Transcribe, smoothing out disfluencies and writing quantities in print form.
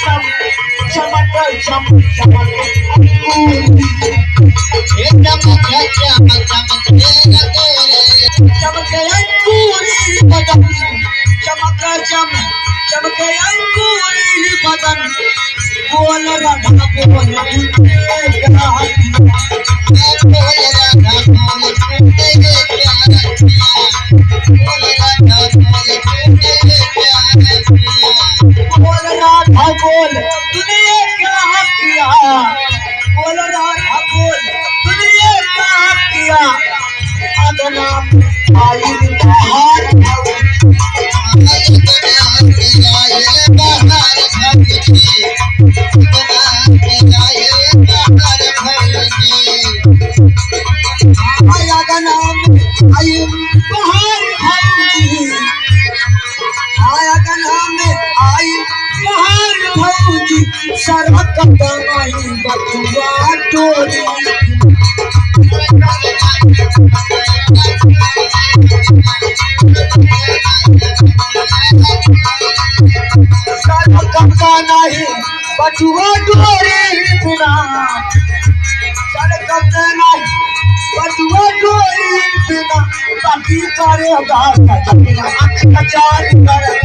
सम चमक चम चमक चमके अंगूरी बदन चमक चम चमके अंगूरी बदन बोल राधा बोल बोल राधा बोल तूने क्या किया बोल राधा बोल तूने क्या किया अगना आई बाहर आया नाम आई बाहर भौजी आया नाम आई बाहर भौजी सड़क बनाई बटुआ टोरी सड़क बनाई बटुआ टोरी बिना सड़क बनाई बटुआ टोरी बिना बाकी करेगा सजना कचार करेगा